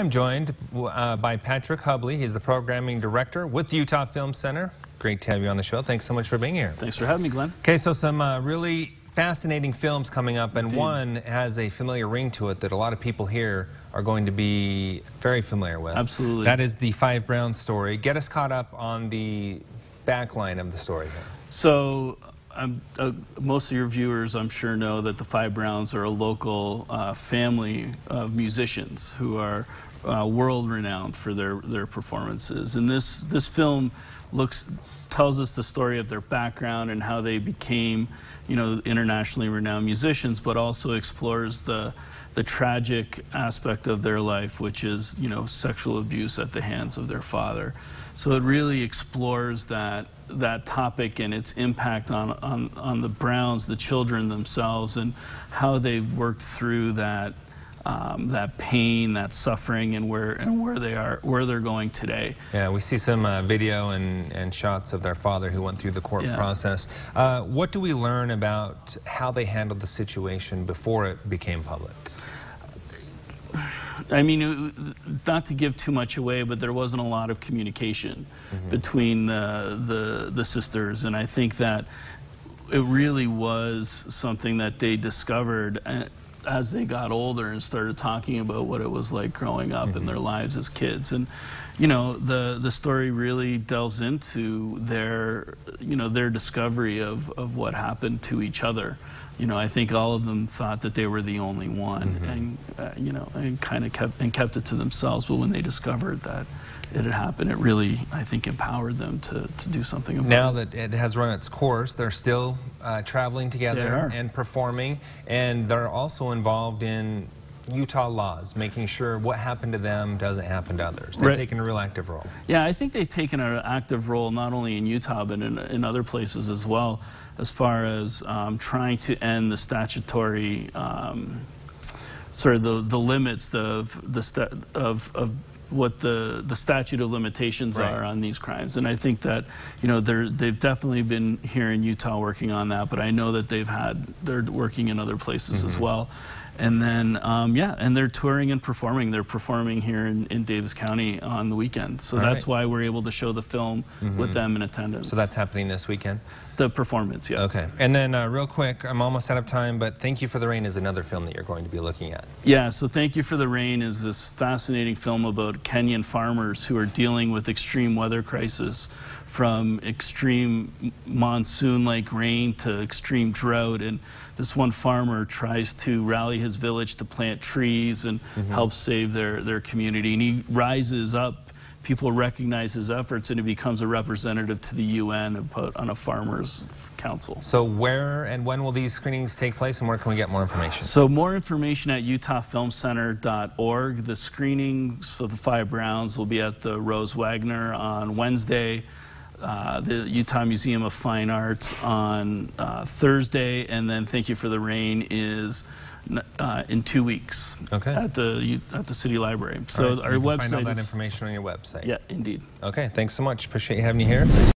I'm joined by Patrick Hubley. He's the programming director with the Utah Film Center. Great to have you on the show. Thanks so much for being here. Thanks for having me, Glenn. Okay, so some really fascinating films coming up, and Indeed. one has a familiar ring to it that a lot of people here are going to be very familiar with. Absolutely. That is the Five Brown story. Get us caught up on the back line of the story here. So, most of your viewers, I'm sure, know that the Five Browns are a local family of musicians who are world-renowned for their performances. And this film tells us the story of their background and how they became, internationally renowned musicians, but also explores the tragic aspect of their life, which is, sexual abuse at the hands of their father. So it really explores that topic and its impact on the Browns, the children themselves, and how they've worked through that pain, that suffering, and where they're going today. Yeah, we see some video and shots of their father who went through the court process. What do we learn about how they handled the situation before it became public? I mean, not to give too much away, but there wasn't a lot of communication between the sisters, and I think that it really was something that they discovered as they got older and started talking about what it was like growing up in their lives as kids. And the story really delves into their discovery of what happened to each other. I think all of them thought that they were the only one, and kind of kept it to themselves. But when they discovered that it had happened, it really, I think, empowered them to do something about it. Now that it has run its course, they're still traveling together and performing, and they're also involved in Utah laws, making sure what happened to them doesn't happen to others. They've taken a real active role. Yeah, I think they've taken an active role not only in Utah but in other places as well, as far as trying to end the statutory sort of the limits of what the statute of limitations are on these crimes. And I think that they've definitely been here in Utah working on that, but I know that they're working in other places as well. And then, and they're touring and performing. They're performing here in Davis County on the weekend. So that's why we're able to show the film with them in attendance. So that's happening this weekend? The performance, yeah. Okay. And then real quick, I'm almost out of time, but Thank You for the Rain is another film that you're going to be looking at. Yeah, so Thank You for the Rain is this fascinating film about Kenyan farmers who are dealing with extreme weather crisis, from extreme monsoon-like rain to extreme drought. And this one farmer tries to rally his village to plant trees and help save their community. And he rises up. People recognize his efforts, and he becomes a representative to the UN on a farmers' council. So where and when will these screenings take place, and where can we get more information? So more information at utahfilmcenter.org. The screenings of the Five Browns will be at the Rose Wagner on Wednesday, the Utah Museum of Fine Arts on Thursday, and then Thank You for the Rain is in 2 weeks at the City Library. So our website. You can find all that information on your website. Yeah, indeed. Okay, thanks so much. Appreciate you having me here.